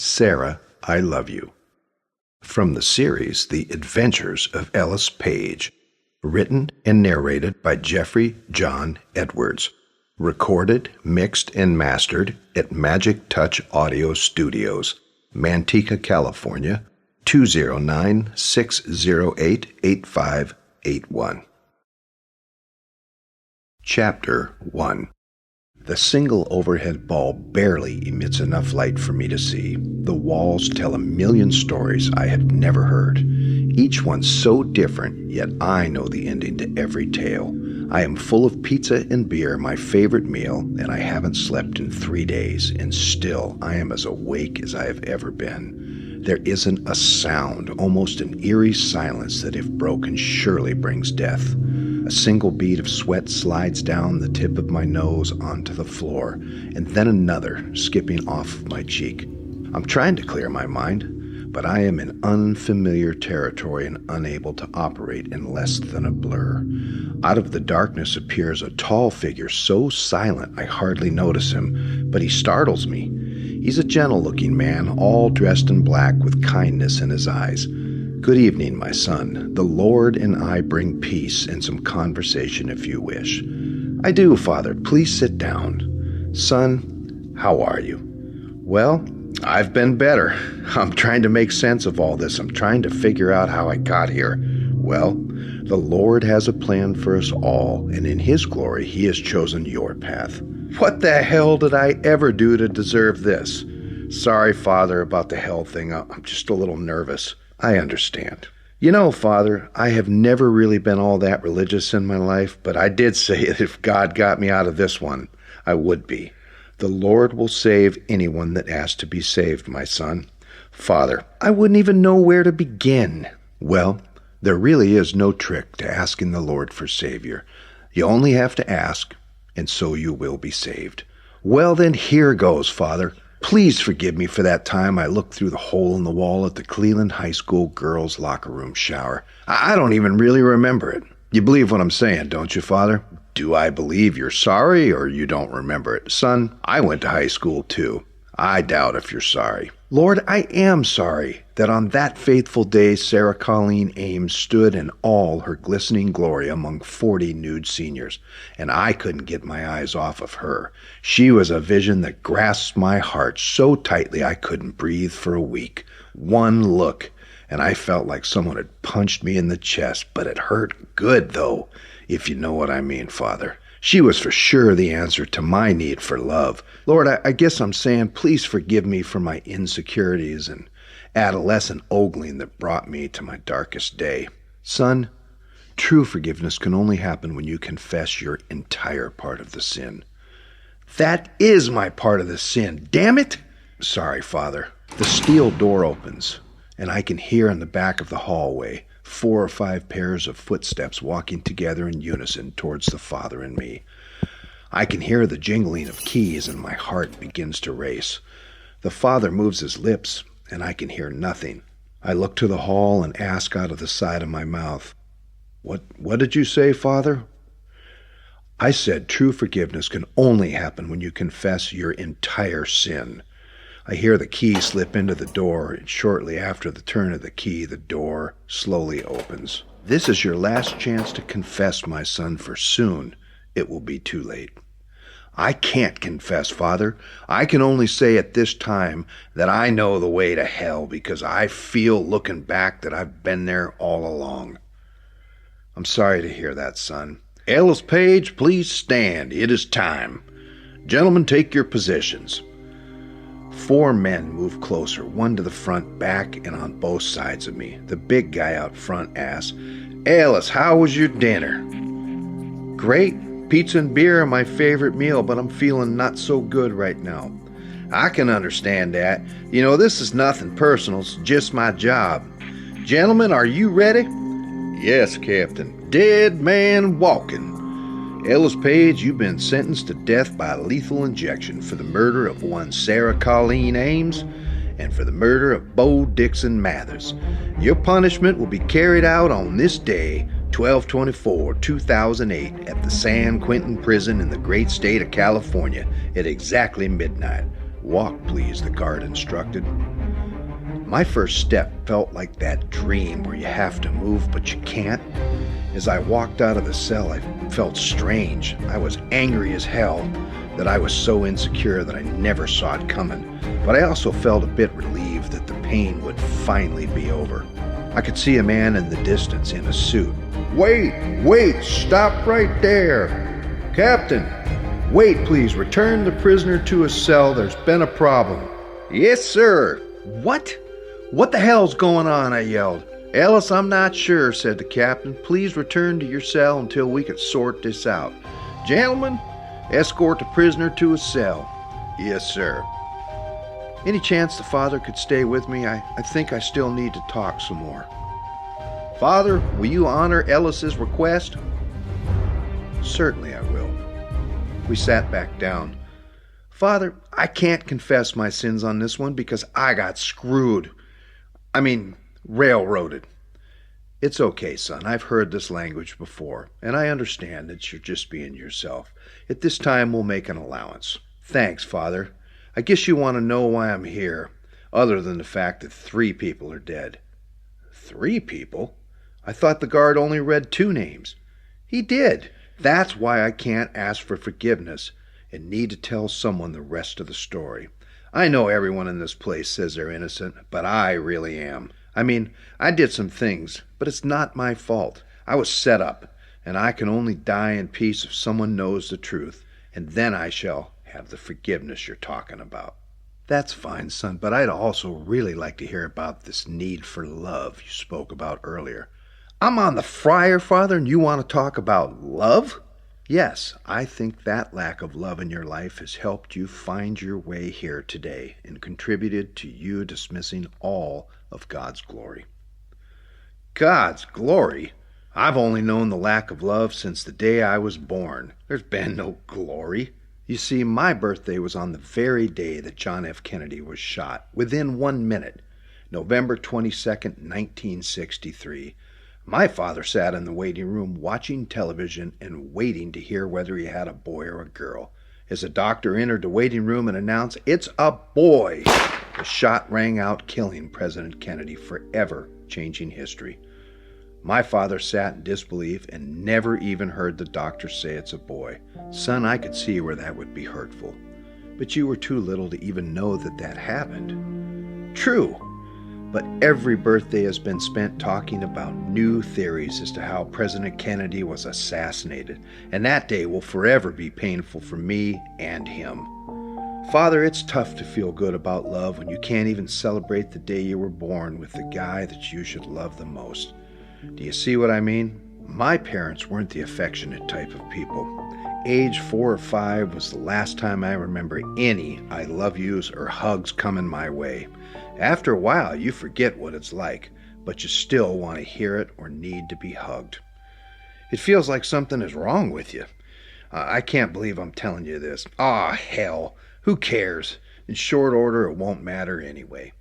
Sarah, I Love You. From the series The Adventures of Ellis Page, written and narrated by Jeffrey John Edwards, recorded, mixed, and mastered at Magic Touch Audio Studios, Manteca, California, 209-608-8581. Chapter 1. The single overhead bulb barely emits enough light for me to see. The walls tell a million stories I have never heard, each one so different, yet I know the ending to every tale. I am full of pizza and beer, my favorite meal, and I haven't slept in 3 days, and still I am as awake as I have ever been. There isn't a sound, almost an eerie silence that, if broken, surely brings death. A single bead of sweat slides down the tip of my nose onto the floor, and then another skipping off of my cheek. I'm trying to clear my mind, but I am in unfamiliar territory and unable to operate in less than a blur. Out of the darkness appears a tall figure so silent I hardly notice him, but he startles me. He's a gentle-looking man, all dressed in black with kindness in his eyes. "Good evening, my son. The Lord and I bring peace and some conversation if you wish." "I do, Father. Please sit down." "Son, how are you?" "Well, I've been better. I'm trying to make sense of all this. I'm trying to figure out how I got here." "Well, the Lord has a plan for us all, and in His glory He has chosen your path." "What the hell did I ever do to deserve this?" "Sorry, Father, about the hell thing. I'm just a little nervous." "I understand. You know, Father, I have never really been all that religious in my life, but I did say that if God got me out of this one, I would be. The Lord will save anyone that asks to be saved, my son." "Father, I wouldn't even know where to begin." "Well, there really is no trick to asking the Lord for Savior. You only have to ask, and so you will be saved." "Well, then here goes, Father. Please forgive me for that time I looked through the hole in the wall at the Kleland High School girls' locker room shower. I don't even really remember it. You believe what I'm saying, don't you, Father?" "Do I believe you're sorry, or you don't remember it?" "Son, I went to high school too. I doubt if you're sorry." "Lord, I am sorry that on that faithful day Sarah Colleen Ames stood in all her glistening glory among 40 nude seniors, and I couldn't get my eyes off of her. She was a vision that grasped my heart so tightly I couldn't breathe for a week. One look, and I felt like someone had punched me in the chest, but it hurt good, though, if you know what I mean, Father. She was for sure the answer to my need for love. Lord, I guess I'm saying please forgive me for my insecurities and adolescent ogling that brought me to my darkest day." "Son, true forgiveness can only happen when you confess your entire part of the sin." "That is my part of the sin, damn it!" "Sorry, Father." The steel door opens, and I can hear in the back of the hallway 4 or 5 pairs of footsteps walking together in unison towards the Father and me. I can hear the jingling of keys, and my heart begins to race. The Father moves his lips, and I can hear nothing. I look to the hall and ask out of the side of my mouth, What did you say, Father?" "I said true forgiveness can only happen when you confess your entire sin." I hear the key slip into the door, and shortly after the turn of the key, the door slowly opens. "This is your last chance to confess, my son, for soon it will be too late." "I can't confess, Father. I can only say at this time that I know the way to hell because I feel looking back that I've been there all along." "I'm sorry to hear that, son." "Ellis Page, please stand. It is time. Gentlemen, take your positions." 4 men move closer, one to the front, back, and on both sides of me. The big guy out front asks, "Ellis, how was your dinner?" "Great. Pizza and beer are my favorite meal, but I'm feeling not so good right now." "I can understand that. You know, this is nothing personal. It's just my job. Gentlemen, are you ready?" "Yes, Captain." "Dead man walking. Ellis Page, you've been sentenced to death by lethal injection for the murder of one Sarah Colleen Ames and for the murder of Bo Dixon Mathers. Your punishment will be carried out on this day, 12/24/2008, at the San Quentin Prison in the great state of California at exactly midnight. "Walk, please," the guard instructed. My first step felt like that dream where you have to move but you can't. As I walked out of the cell, I felt strange. I was angry as hell that I was so insecure that I never saw it coming, but I also felt a bit relieved that the pain would finally be over. I could see a man in the distance in a suit. Wait, stop right there. Captain, wait, please, return the prisoner to his cell. There's been a problem. Yes, sir. What the hell's going on? I yelled. Ellis, I'm not sure, said the captain. Please return to your cell until we can sort this out. Gentlemen, escort the prisoner to his cell. Yes, sir. Any chance the father could stay with me? I think I still need to talk some more. Father, will you honor Ellis's request? Certainly I will. We sat back down. Father, I can't confess my sins on this one because I got screwed. Railroaded. It's okay, son. I've heard this language before, and I understand that you're just being yourself. At this time, we'll make an allowance. Thanks, Father. I guess you want to know why I'm here, other than the fact that 3 people are dead. 3 people? I thought the guard only read 2 names. He did. That's why I can't ask for forgiveness and need to tell someone the rest of the story. I know everyone in this place says they're innocent, but I really am. I did some things, but it's not my fault. I was set up, and I can only die in peace if someone knows the truth, and then I shall have the forgiveness you're talking about. That's fine, son, but I'd also really like to hear about this need for love you spoke about earlier. I'm on the friar, Father, and you want to talk about love? Yes, I think that lack of love in your life has helped you find your way here today and contributed to you dismissing all of God's glory. God's glory? I've only known the lack of love since the day I was born. There's been no glory. You see, my birthday was on the very day that John F. Kennedy was shot, within 1 minute, November 22nd, 1963. My father sat in the waiting room watching television and waiting to hear whether he had a boy or a girl. As a doctor entered the waiting room and announced, "It's a boy," the shot rang out, killing President Kennedy, forever changing history. My father sat in disbelief and never even heard the doctor say it's a boy. Son, I could see where that would be hurtful. But you were too little to even know that happened. True. But every birthday has been spent talking about new theories as to how President Kennedy was assassinated, and that day will forever be painful for me and him. Father, it's tough to feel good about love when you can't even celebrate the day you were born with the guy that you should love the most. Do you see what I mean? My parents weren't the affectionate type of people. Age 4 or 5 was the last time I remember any I love yous or hugs coming my way. After a while, you forget what it's like, but you still want to hear it or need to be hugged. It feels like something is wrong with you. I can't believe I'm telling you this. Hell, who cares? In short order, it won't matter anyway.